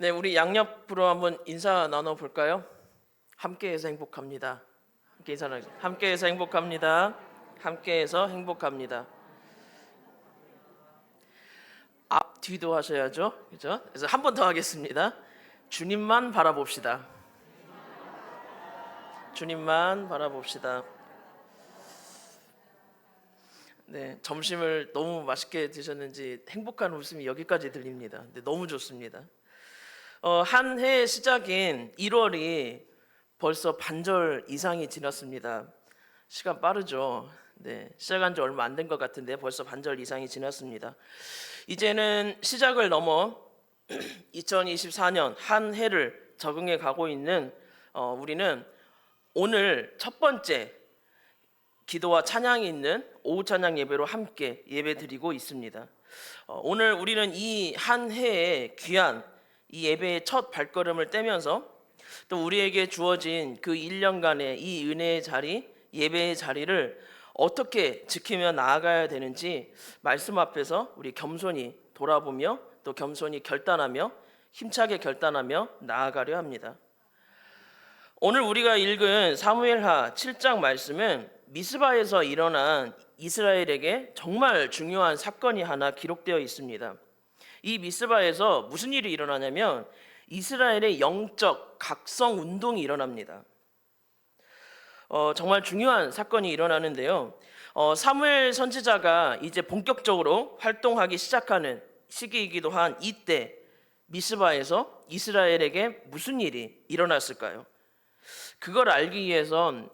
네, 우리 양옆으로 한번 인사 나눠 볼까요? 함께해서 행복합니다. 함께해서 행복합니다. 함께해서 행복합니다. 앞 뒤도 하셔야죠, 그죠? 그래서 한 번 더 하겠습니다. 주님만 바라봅시다. 주님만 바라봅시다. 네, 점심을 너무 맛있게 드셨는지 행복한 웃음이 여기까지 들립니다. 네, 너무 좋습니다. 한 해 시작인 1월이 벌써 반절 이상이 지났습니다. 시간 빠르죠. 네, 시작한 지 얼마 안 된 것 같은데 벌써 반절 이상이 지났습니다. 이제는 시작을 넘어 2024년 한 해를 적응해 가고 있는 우리는 오늘 첫 번째 기도와 찬양이 있는 오후 찬양 예배로 함께 예배 드리고 있습니다. 오늘 우리는 이 한 해의 귀한 이 예배의 첫 발걸음을 떼면서 또 우리에게 주어진 그 1년간의 이 은혜의 자리, 예배의 자리를 어떻게 지키며 나아가야 되는지 말씀 앞에서 우리 겸손히 돌아보며 또 겸손히 결단하며 힘차게 결단하며 나아가려 합니다. 오늘 우리가 읽은 사무엘하 7장 말씀은 미스바에서 일어난 이스라엘에게 정말 중요한 사건이 하나 기록되어 있습니다. 이 미스바에서 무슨 일이 일어나냐면 이스라엘의 영적 각성 운동이 일어납니다. 정말 중요한 사건이 일어나는데요. 사무엘 선지자가 이제 본격적으로 활동하기 시작하는 시기이기도 한 이때 미스바에서 이스라엘에게 무슨 일이 일어났을까요? 그걸 알기 위해선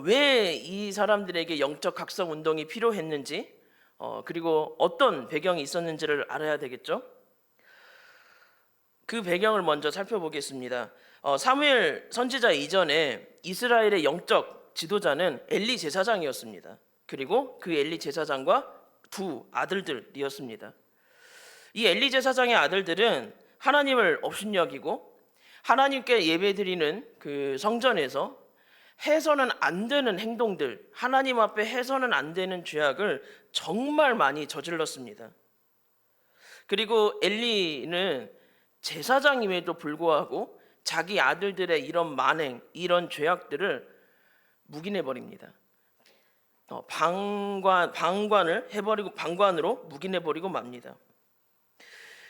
왜 이 사람들에게 영적 각성 운동이 필요했는지 그리고 어떤 배경이 있었는지를 알아야 되겠죠. 그 배경을 먼저 살펴보겠습니다. 사무엘 선지자 이전에 이스라엘의 영적 지도자는 엘리 제사장이었습니다. 그리고 그 엘리 제사장과 두 아들들이었습니다. 이 엘리 제사장의 아들들은 하나님을 업신여기고 하나님께 예배드리는 그 성전에서 해서는 안 되는 행동들, 하나님 앞에 해서는 안 되는 죄악을 정말 많이 저질렀습니다. 그리고 엘리는 제사장임에도 불구하고 자기 아들들의 이런 만행, 이런 죄악들을 묵인해 버립니다. 방관을 해버리고 방관으로 묵인해 버리고 맙니다.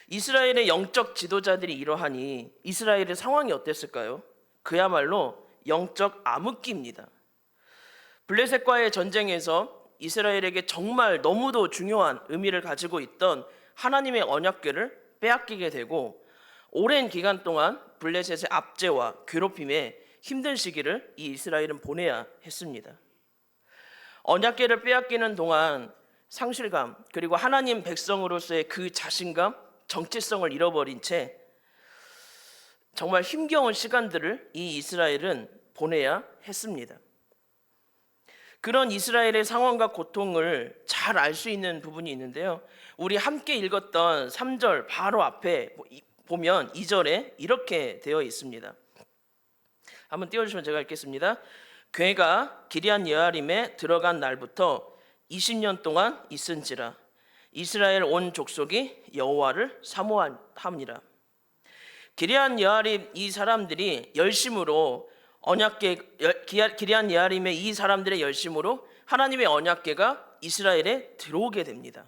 이스라엘의 영적 지도자들이 이러하니 이스라엘의 상황이 어땠을까요? 그야말로 영적 암흑기입니다. 블레셋과의 전쟁에서 이스라엘에게 정말 너무도 중요한 의미를 가지고 있던 하나님의 언약궤를 빼앗기게 되고 오랜 기간 동안 블레셋의 압제와 괴롭힘에 힘든 시기를 이 이스라엘은 보내야 했습니다. 언약궤를 빼앗기는 동안 상실감 그리고 하나님 백성으로서의 그 자신감, 정체성을 잃어버린 채 정말 힘겨운 시간들을 이 이스라엘은 보내야 했습니다. 그런 이스라엘의 상황과 고통을 잘 알 수 있는 부분이 있는데요. 우리 함께 읽었던 3절 바로 앞에 보면 2절에 이렇게 되어 있습니다. 한번 띄워주시면 제가 읽겠습니다. 궤가 기럇 여아림에 들어간 날부터 20년 동안 있은지라 이스라엘 온 족속이 여호와를 사모함이라. 기럇 여아림 이 사람들이 열심으로 기럇 여아림의 이 사람들의 열심으로 하나님의 언약궤가 이스라엘에 들어오게 됩니다.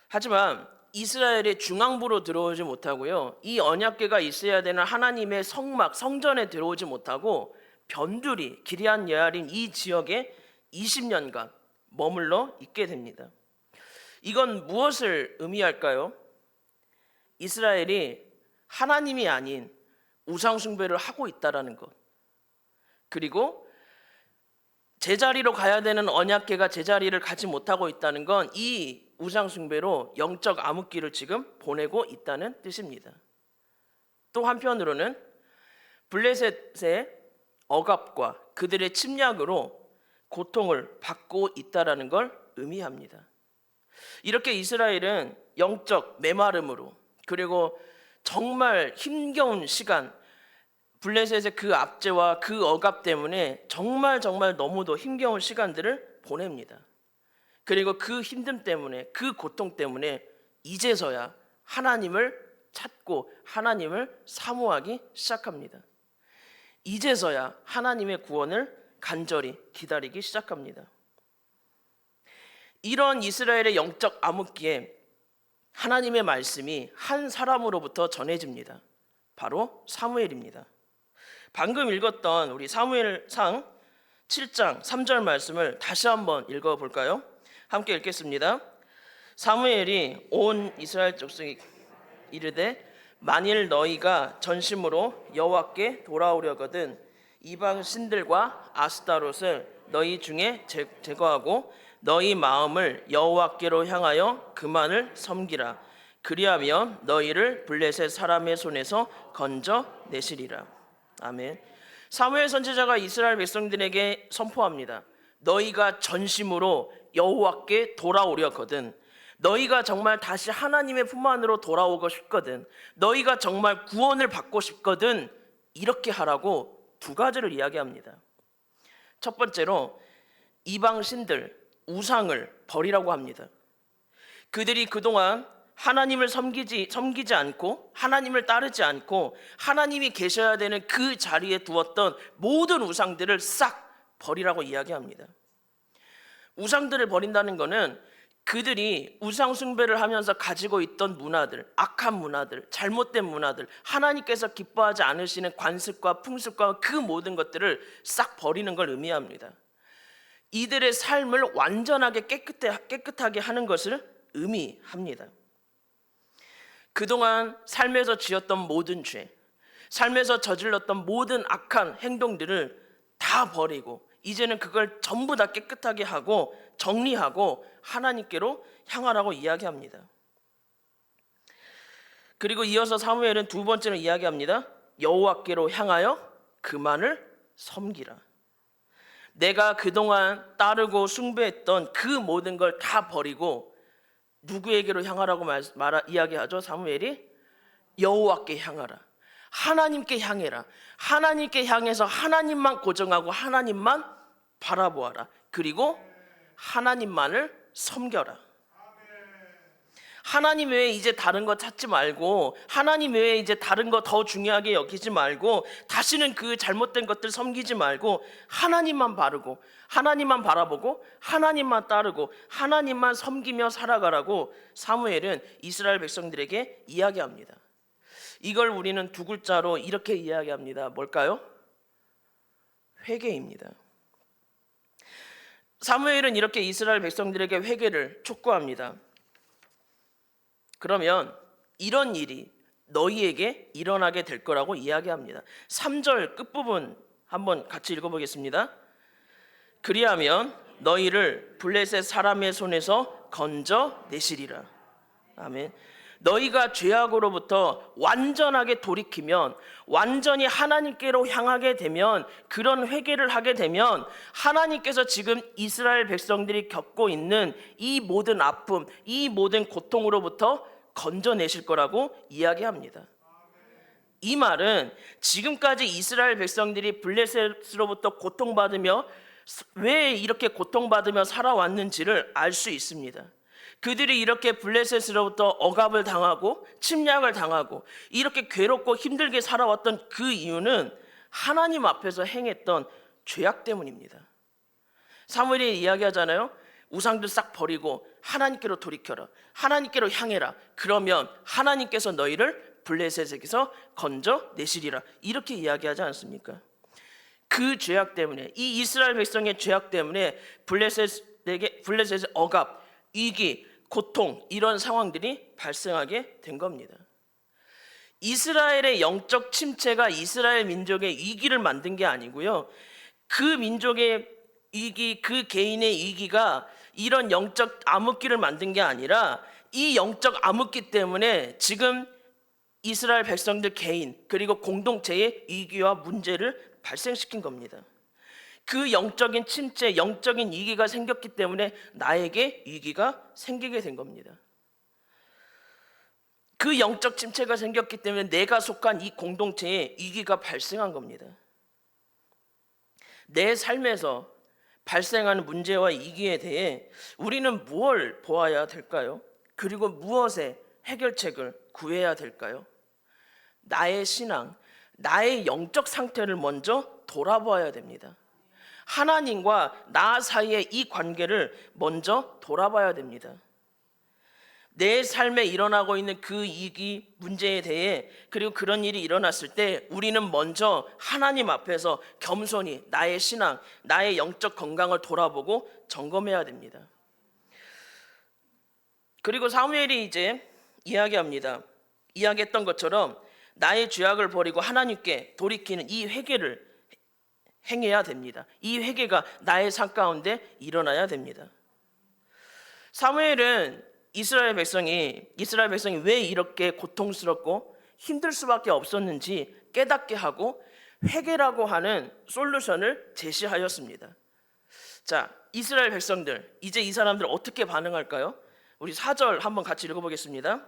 하지만 이스라엘의 중앙부로 들어오지 못하고요. 이 언약궤가 있어야 되는 하나님의 성막, 성전에 들어오지 못하고 변두리, 기럇 여아림 이 지역에 20년간 머물러 있게 됩니다. 이건 무엇을 의미할까요? 이스라엘이 하나님이 아닌 우상 숭배를 하고 있다라는 것. 그리고 제자리로 가야 되는 언약궤가 제자리를 가지 못하고 있다는 건 이 우상 숭배로 영적 암흑기를 지금 보내고 있다는 뜻입니다. 또 한편으로는 블레셋의 억압과 그들의 침략으로 고통을 받고 있다라는 걸 의미합니다. 이렇게 이스라엘은 영적 메마름으로 그리고 정말 힘겨운 시간, 블레셋의 그 압제와 그 억압 때문에 정말 너무도 힘겨운 시간들을 보냅니다. 그리고 그 힘듦 때문에 그 고통 때문에 이제서야 하나님을 찾고 하나님을 사모하기 시작합니다. 이제서야 하나님의 구원을 간절히 기다리기 시작합니다. 이런 이스라엘의 영적 암흑기에 하나님의 말씀이 한 사람으로부터 전해집니다. 바로 사무엘입니다. 방금 읽었던 우리 사무엘상 7장 3절 말씀을 다시 한번 읽어볼까요? 함께 읽겠습니다. 사무엘이 온 이스라엘 족속이 이르되 만일 너희가 전심으로 여호와께 돌아오려거든 이방 신들과 아스타롯을 너희 중에 제거하고 너희 마음을 여호와께로 향하여 그만을 섬기라. 그리하면 너희를 블레셋 사람의 손에서 건져내시리라. 아멘. 사무엘 선지자가 이스라엘 백성들에게 선포합니다. 너희가 전심으로 여호와께 돌아오려거든, 너희가 정말 다시 하나님의 품 안으로 돌아오고 싶거든, 너희가 정말 구원을 받고 싶거든, 이렇게 하라고 두 가지를 이야기합니다. 첫 번째로 이방 신들, 우상을 버리라고 합니다. 그들이 그동안 하나님을 섬기지 않고 하나님을 따르지 않고 하나님이 계셔야 되는 그 자리에 두었던 모든 우상들을 싹 버리라고 이야기합니다. 우상들을 버린다는 것은 그들이 우상 숭배를 하면서 가지고 있던 문화들, 악한 문화들, 잘못된 문화들, 하나님께서 기뻐하지 않으시는 관습과 풍습과 그 모든 것들을 싹 버리는 걸 의미합니다. 이들의 삶을 완전하게 깨끗하게 하는 것을 의미합니다. 그동안 삶에서 지었던 모든 죄, 삶에서 저질렀던 모든 악한 행동들을 다 버리고 이제는 그걸 전부 다 깨끗하게 하고 정리하고 하나님께로 향하라고 이야기합니다. 그리고 이어서 사무엘은 두 번째로 이야기합니다. 여호와께로 향하여 그만을 섬기라. 내가 그동안 따르고 숭배했던 그 모든 걸 다 버리고 누구에게로 향하라고 이야기하죠? 사무엘이 여호와께 향하라. 하나님께 향해라. 하나님께 향해서 하나님만 고정하고 하나님만 바라보아라. 그리고 하나님만을 섬겨라. 하나님 외에 이제 다른 거 찾지 말고, 하나님 외에 이제 다른 거 더 중요하게 여기지 말고, 다시는 그 잘못된 것들 섬기지 말고 하나님만 바르고 하나님만 바라보고 하나님만 따르고 하나님만 섬기며 살아가라고 사무엘은 이스라엘 백성들에게 이야기합니다. 이걸 우리는 두 글자로 이렇게 이야기합니다. 뭘까요? 회개입니다. 사무엘은 이렇게 이스라엘 백성들에게 회개를 촉구합니다. 그러면 이런 일이 너희에게 일어나게 될 거라고 이야기합니다. 3절 끝부분 한번 같이 읽어보겠습니다. 그리하면 너희를 블레셋 사람의 손에서 건져내시리라. 아멘. 너희가 죄악으로부터 완전하게 돌이키면, 완전히 하나님께로 향하게 되면, 그런 회개를 하게 되면 하나님께서 지금 이스라엘 백성들이 겪고 있는 이 모든 아픔, 이 모든 고통으로부터 건져내실 거라고 이야기합니다. 이 말은 지금까지 이스라엘 백성들이 블레셋으로부터 고통받으며 왜 이렇게 고통받으며 살아왔는지를 알 수 있습니다. 그들이 이렇게 블레셋으로부터 억압을 당하고 침략을 당하고 이렇게 괴롭고 힘들게 살아왔던 그 이유는 하나님 앞에서 행했던 죄악 때문입니다. 사무엘이 이야기하잖아요. 우상들 싹 버리고 하나님께로 돌이켜라. 하나님께로 향해라. 그러면 하나님께서 너희를 블레셋에게서 건져내시리라. 이렇게 이야기하지 않습니까? 그 죄악 때문에, 이 이스라엘 백성의 죄악 때문에 블레셋의 억압, 위기, 고통, 이런 상황들이 발생하게 된 겁니다. 이스라엘의 영적 침체가 이스라엘 민족의 위기를 만든 게 아니고요, 그 민족의 위기, 그 개인의 위기가 이런 영적 암흑기를 만든 게 아니라 이 영적 암흑기 때문에 지금 이스라엘 백성들 개인 그리고 공동체의 위기와 문제를 발생시킨 겁니다. 그 영적인 침체, 영적인 위기가 생겼기 때문에 나에게 위기가 생기게 된 겁니다. 그 영적 침체가 생겼기 때문에 내가 속한 이 공동체에 위기가 발생한 겁니다. 내 삶에서 발생하는 문제와 위기에 대해 우리는 무엇을 보아야 될까요? 그리고 무엇에 해결책을 구해야 될까요? 나의 신앙, 나의 영적 상태를 먼저 돌아봐야 됩니다. 하나님과 나 사이의 이 관계를 먼저 돌아봐야 됩니다. 내 삶에 일어나고 있는 그 이기 문제에 대해, 그리고 그런 일이 일어났을 때 우리는 먼저 하나님 앞에서 겸손히 나의 신앙, 나의 영적 건강을 돌아보고 점검해야 됩니다. 그리고 사무엘이 이제 이야기했던 것처럼 나의 죄악을 버리고 하나님께 돌이키는 이 회개를 행해야 됩니다. 이 회개가 나의 삶 가운데 일어나야 됩니다. 사무엘은 이스라엘 백성이 왜 이렇게 고통스럽고 힘들 수밖에 없었는지 깨닫게 하고 회개라고 하는 솔루션을 제시하였습니다. 자, 이스라엘 백성들, 이제 이 사람들 어떻게 반응할까요? 우리 4절 한번 같이 읽어보겠습니다.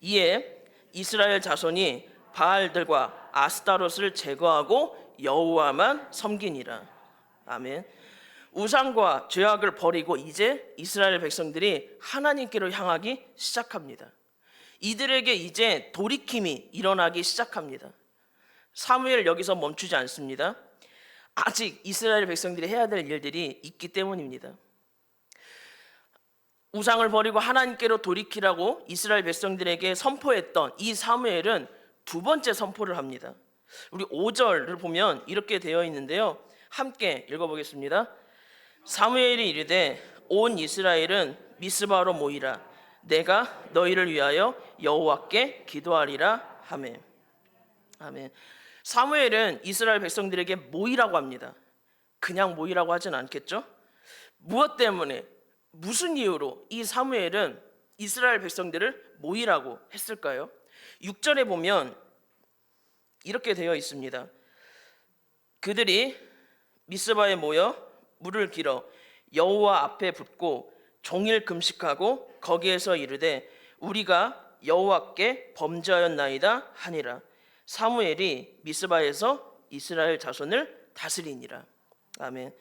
이에 이스라엘 자손이 바알들과 아스타롯을 제거하고 여호와만 섬기니라. 아멘. 우상과 죄악을 버리고 이제 이스라엘 백성들이 하나님께로 향하기 시작합니다. 이들에게 이제 돌이킴이 일어나기 시작합니다. 사무엘 여기서 멈추지 않습니다. 아직 이스라엘 백성들이 해야 될 일들이 있기 때문입니다. 우상을 버리고 하나님께로 돌이키라고 이스라엘 백성들에게 선포했던 이 사무엘은 두 번째 선포를 합니다. 우리 5절을 보면 이렇게 되어 있는데요, 함께 읽어보겠습니다. 사무엘이 이르되 온 이스라엘은 미스바로 모이라. 내가 너희를 위하여 여호와께 기도하리라 하매. 아멘. 사무엘은 이스라엘 백성들에게 모이라고 합니다. 그냥 모이라고 하진 않겠죠? 무엇 때문에, 무슨 이유로 이 사무엘은 이스라엘 백성들을 모이라고 했을까요? 6절에 보면 이렇게 되어 있습니다. 그들이 미스바에 모여 물을 길어 여호와 앞에 붓고 종일 금식하고 거기에서 이르되 우리가 여호와께 범죄하였나이다 하니라. 사무엘이 미스바에서 이스라엘 자손을 다스리니라. 아멘.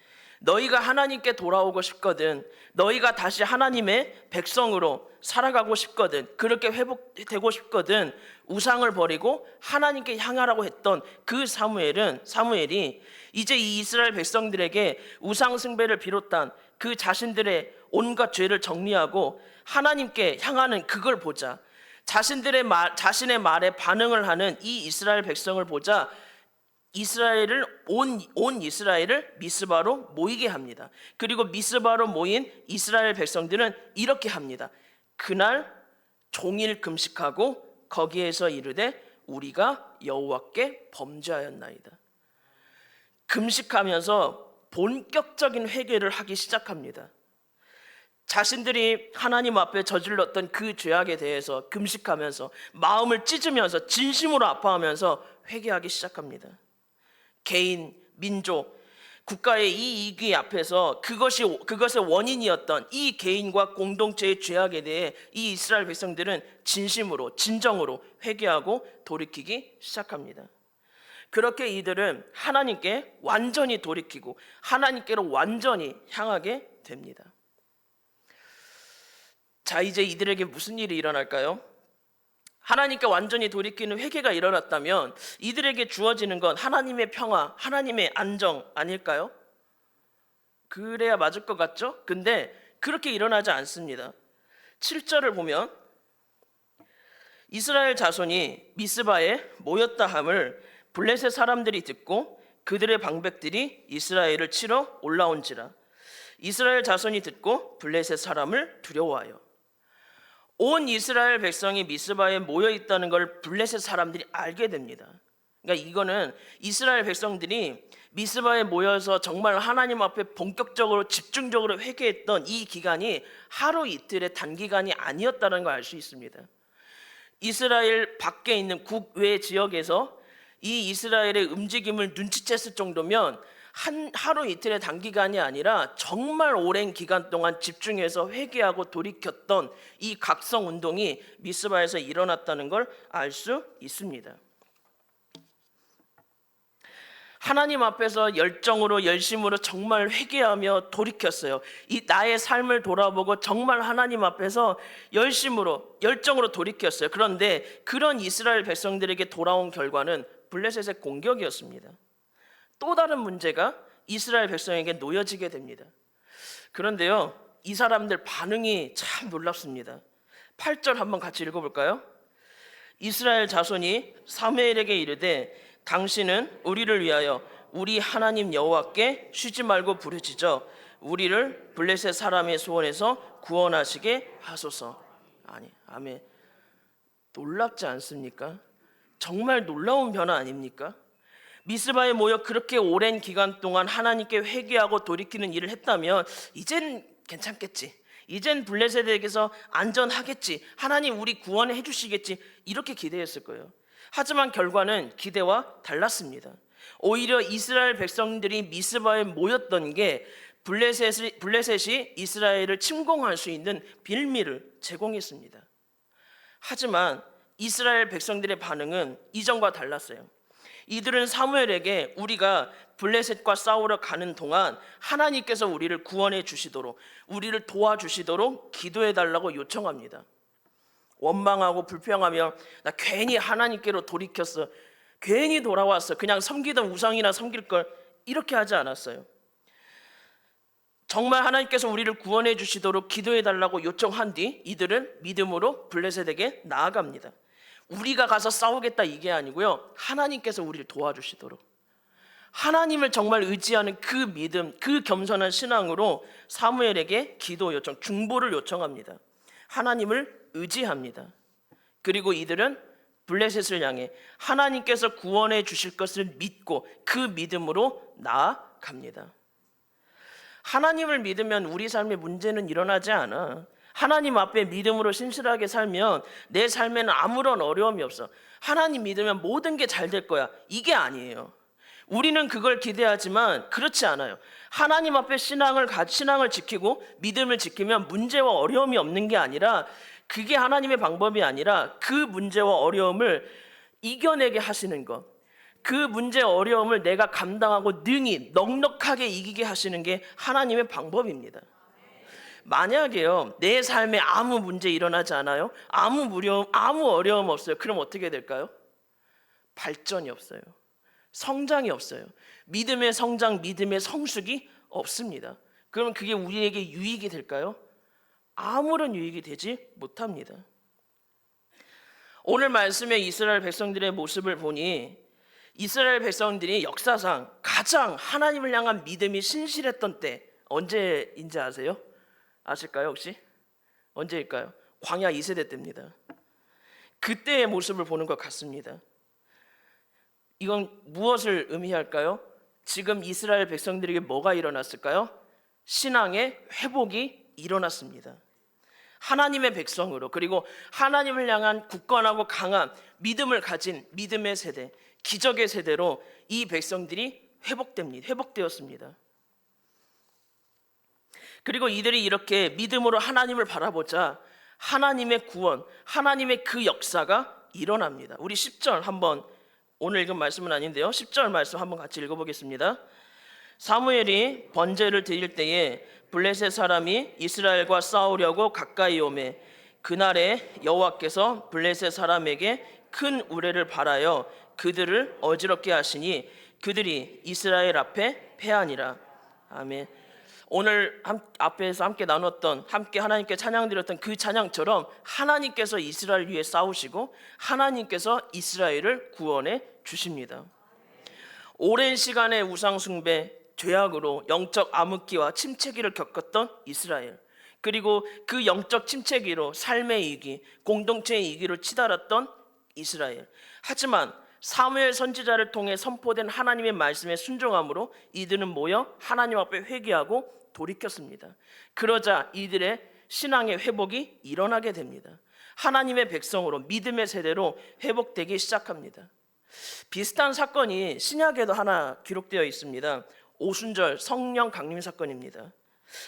너희가 하나님께 돌아오고 싶거든, 너희가 다시 하나님의 백성으로 살아가고 싶거든, 그렇게 회복되고 싶거든, 우상을 버리고 하나님께 향하라고 했던 그 사무엘이 이제 이 이스라엘 백성들에게 우상 숭배를 비롯한 그 자신들의 온갖 죄를 정리하고 하나님께 향하는 그걸 보자, 자신의 말에 반응을 하는 이 이스라엘 백성을 보자 온 이스라엘을 미스바로 모이게 합니다. 그리고 미스바로 모인 이스라엘 백성들은 이렇게 합니다. 그날 종일 금식하고 거기에서 이르되 우리가 여호와께 범죄하였나이다. 금식하면서 본격적인 회개를 하기 시작합니다. 자신들이 하나님 앞에 저질렀던 그 죄악에 대해서 금식하면서 마음을 찢으면서 진심으로 아파하면서 회개하기 시작합니다. 개인, 민족, 국가의 이 이익 앞에서 그것의 원인이었던 이 개인과 공동체의 죄악에 대해 이 이스라엘 백성들은 진정으로 회개하고 돌이키기 시작합니다. 그렇게 이들은 하나님께 완전히 돌이키고 하나님께로 완전히 향하게 됩니다. 자, 이제 이들에게 무슨 일이 일어날까요? 하나님께 완전히 돌이키는 회개가 일어났다면 이들에게 주어지는 건 하나님의 평화, 하나님의 안정 아닐까요? 그래야 맞을 것 같죠? 근데 그렇게 일어나지 않습니다. 7절을 보면 이스라엘 자손이 미스바에 모였다 함을 블레셋 사람들이 듣고 그들의 방백들이 이스라엘을 치러 올라온지라. 이스라엘 자손이 듣고 블레셋 사람을 두려워하여. 온 이스라엘 백성이 미스바에 모여 있다는 걸 블레셋 사람들이 알게 됩니다. 그러니까 이거는 이스라엘 백성들이 미스바에 모여서 정말 하나님 앞에 본격적으로 집중적으로 회개했던 이 기간이 하루 이틀의 단기간이 아니었다는 걸 알 수 있습니다. 이스라엘 밖에 있는 국외 지역에서 이 이스라엘의 움직임을 눈치챘을 정도면 하루 이틀의 단기간이 아니라 정말 오랜 기간 동안 집중해서 회개하고 돌이켰던 이 각성 운동이 미스바에서 일어났다는 걸 알 수 있습니다. 하나님 앞에서 열정으로 열심으로 정말 회개하며 돌이켰어요. 이 나의 삶을 돌아보고 정말 하나님 앞에서 열정으로 돌이켰어요. 그런데 그런 이스라엘 백성들에게 돌아온 결과는 블레셋의 공격이었습니다. 또 다른 문제가 이스라엘 백성에게 놓여지게 됩니다. 그런데요, 이 사람들 반응이 참 놀랍습니다. 8절 한번 같이 읽어볼까요? 이스라엘 자손이 사무엘에게 이르되 당신은 우리를 위하여 우리 하나님 여호와께 쉬지 말고 부르짖어 우리를 블레셋 사람의 소원에서 구원하시게 하소서. 아니, 아멘. 놀랍지 않습니까? 정말 놀라운 변화 아닙니까? 미스바에 모여 그렇게 오랜 기간 동안 하나님께 회개하고 돌이키는 일을 했다면 이젠 괜찮겠지, 이젠 블레셋에게서 안전하겠지, 하나님 우리 구원해 주시겠지, 이렇게 기대했을 거예요. 하지만 결과는 기대와 달랐습니다. 오히려 이스라엘 백성들이 미스바에 모였던 게 블레셋이 이스라엘을 침공할 수 있는 빌미를 제공했습니다. 하지만 이스라엘 백성들의 반응은 이전과 달랐어요. 이들은 사무엘에게 우리가 블레셋과 싸우러 가는 동안 하나님께서 우리를 구원해 주시도록, 우리를 도와주시도록 기도해 달라고 요청합니다. 원망하고 불평하며 나 괜히 하나님께로 돌이켰어, 괜히 돌아왔어, 그냥 섬기던 우상이나 섬길 걸, 이렇게 하지 않았어요. 정말 하나님께서 우리를 구원해 주시도록 기도해 달라고 요청한 뒤 이들은 믿음으로 블레셋에게 나아갑니다. 우리가 가서 싸우겠다 이게 아니고요, 하나님께서 우리를 도와주시도록, 하나님을 정말 의지하는 그 믿음, 그 겸손한 신앙으로 사무엘에게 기도 요청, 중보를 요청합니다. 하나님을 의지합니다. 그리고 이들은 블레셋을 향해 하나님께서 구원해 주실 것을 믿고 그 믿음으로 나아갑니다. 하나님을 믿으면 우리 삶에 문제는 일어나지 않아. 하나님 앞에 믿음으로 신실하게 살면 내 삶에는 아무런 어려움이 없어. 하나님 믿으면 모든 게 잘 될 거야, 이게 아니에요. 우리는 그걸 기대하지만 그렇지 않아요. 하나님 앞에 신앙을 지키고 믿음을 지키면 문제와 어려움이 없는 게 아니라, 그게 하나님의 방법이 아니라 그 문제와 어려움을 이겨내게 하시는 것, 그 문제 어려움을 내가 감당하고 능히 넉넉하게 이기게 하시는 게 하나님의 방법입니다. 만약에요, 내 삶에 아무 문제 일어나지 않아요, 아무 어려움 없어요, 그럼 어떻게 될까요? 발전이 없어요. 성장이 없어요. 믿음의 성장, 믿음의 성숙이 없습니다. 그러면 그게 우리에게 유익이 될까요? 아무런 유익이 되지 못합니다. 오늘 말씀에 이스라엘 백성들의 모습을 보니 이스라엘 백성들이 역사상 가장 하나님을 향한 믿음이 신실했던 때 언제인지 아세요? 아실까요 혹시? 언제일까요? 광야 2세대 때입니다. 그때의 모습을 보는 것 같습니다. 이건 무엇을 의미할까요? 지금 이스라엘 백성들에게 뭐가 일어났을까요? 신앙의 회복이 일어났습니다. 하나님의 백성으로, 그리고 하나님을 향한 굳건하고 강한 믿음을 가진 믿음의 세대, 기적의 세대로 이 백성들이 회복되었습니다. 그리고 이들이 이렇게 믿음으로 하나님을 바라보자 하나님의 구원, 하나님의 그 역사가 일어납니다. 우리 10절 한번, 오늘 읽은 말씀은 아닌데요, 10절 말씀 한번 같이 읽어보겠습니다. 사무엘이 번제를 드릴 때에 블레셋 사람이 이스라엘과 싸우려고 가까이 오매 그날에 여호와께서 블레셋 사람에게 큰 우레를 발하여 그들을 어지럽게 하시니 그들이 이스라엘 앞에 패하니라. 아멘. 오늘 앞에서 함께 나눴던, 함께 하나님께 찬양 드렸던 그 찬양처럼 하나님께서 이스라엘 위해 싸우시고 하나님께서 이스라엘을 구원해 주십니다. 오랜 시간의 우상 숭배, 죄악으로 영적 암흑기와 침체기를 겪었던 이스라엘, 그리고 그 영적 침체기로 삶의 이기, 공동체의 이기를 치달았던 이스라엘. 하지만 사무엘 선지자를 통해 선포된 하나님의 말씀에 순종함으로 이들은 모여 하나님 앞에 회개하고 돌이켰습니다. 그러자 이들의 신앙의 회복이 일어나게 됩니다. 하나님의 백성으로, 믿음의 세대로 회복되기 시작합니다. 비슷한 사건이 신약에도 하나 기록되어 있습니다. 오순절 성령 강림 사건입니다.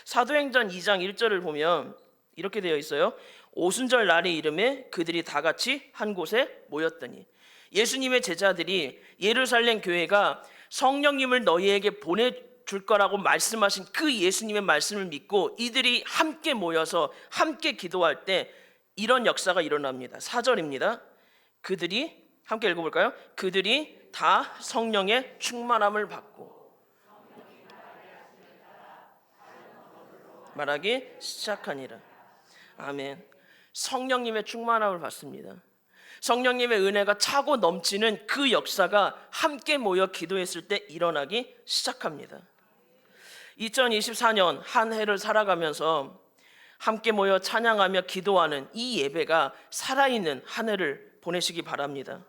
사도행전 2장 1절을 보면 이렇게 되어 있어요. 오순절 날의 이름에 그들이 다 같이 한 곳에 모였더니, 예수님의 제자들이 예루살렘 교회가 성령님을 너희에게 보내줄 거라고 말씀하신 그 예수님의 말씀을 믿고 이들이 함께 모여서 함께 기도할 때 이런 역사가 일어납니다. 4절입니다. 그들이 함께 읽어볼까요? 그들이 다 성령의 충만함을 받고 말하기 시작하니라. 아멘. 성령님의 충만함을 받습니다. 성령님의 은혜가 차고 넘치는 그 역사가 함께 모여 기도했을 때 일어나기 시작합니다. 2024년 한 해를 살아가면서 함께 모여 찬양하며 기도하는 이 예배가 살아있는 한 해를 보내시기 바랍니다.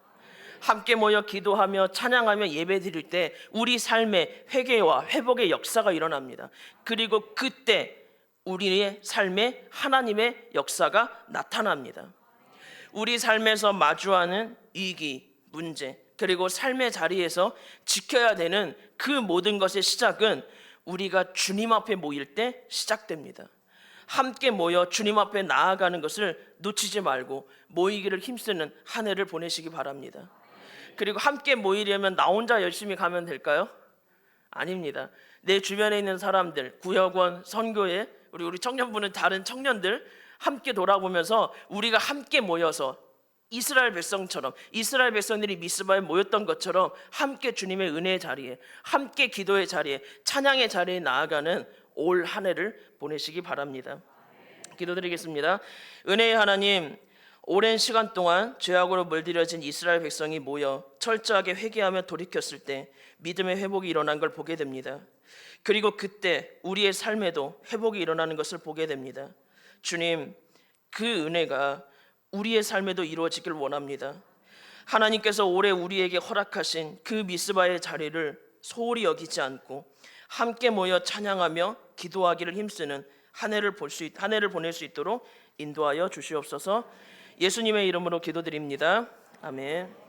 함께 모여 기도하며 찬양하며 예배 드릴 때 우리 삶의 회개와 회복의 역사가 일어납니다. 그리고 그때 우리의 삶에 하나님의 역사가 나타납니다. 우리 삶에서 마주하는 위기, 문제, 그리고 삶의 자리에서 지켜야 되는 그 모든 것의 시작은 우리가 주님 앞에 모일 때 시작됩니다. 함께 모여 주님 앞에 나아가는 것을 놓치지 말고 모이기를 힘쓰는 한 해를 보내시기 바랍니다. 그리고 함께 모이려면 나 혼자 열심히 가면 될까요? 아닙니다. 내 주변에 있는 사람들, 구역원, 선교회, 우리 청년부는 다른 청년들 함께 돌아보면서 우리가 함께 모여서 이스라엘 백성처럼 이스라엘 백성들이 미스바에 모였던 것처럼 함께 주님의 은혜의 자리에 함께 기도의 자리에 찬양의 자리에 나아가는 올 한 해를 보내시기 바랍니다. 기도드리겠습니다. 은혜의 하나님, 오랜 시간 동안 죄악으로 물들여진 이스라엘 백성이 모여 철저하게 회개하며 돌이켰을 때 믿음의 회복이 일어난 걸 보게 됩니다. 그리고 그때 우리의 삶에도 회복이 일어나는 것을 보게 됩니다. 주님, 그 은혜가 우리의 삶에도 이루어지길 원합니다. 하나님께서 올해 우리에게 허락하신 그 미스바의 자리를 소홀히 여기지 않고 함께 모여 찬양하며 기도하기를 힘쓰는 한 해를 보낼 수 있도록 인도하여 주시옵소서. 예수님의 이름으로 기도드립니다. 아멘.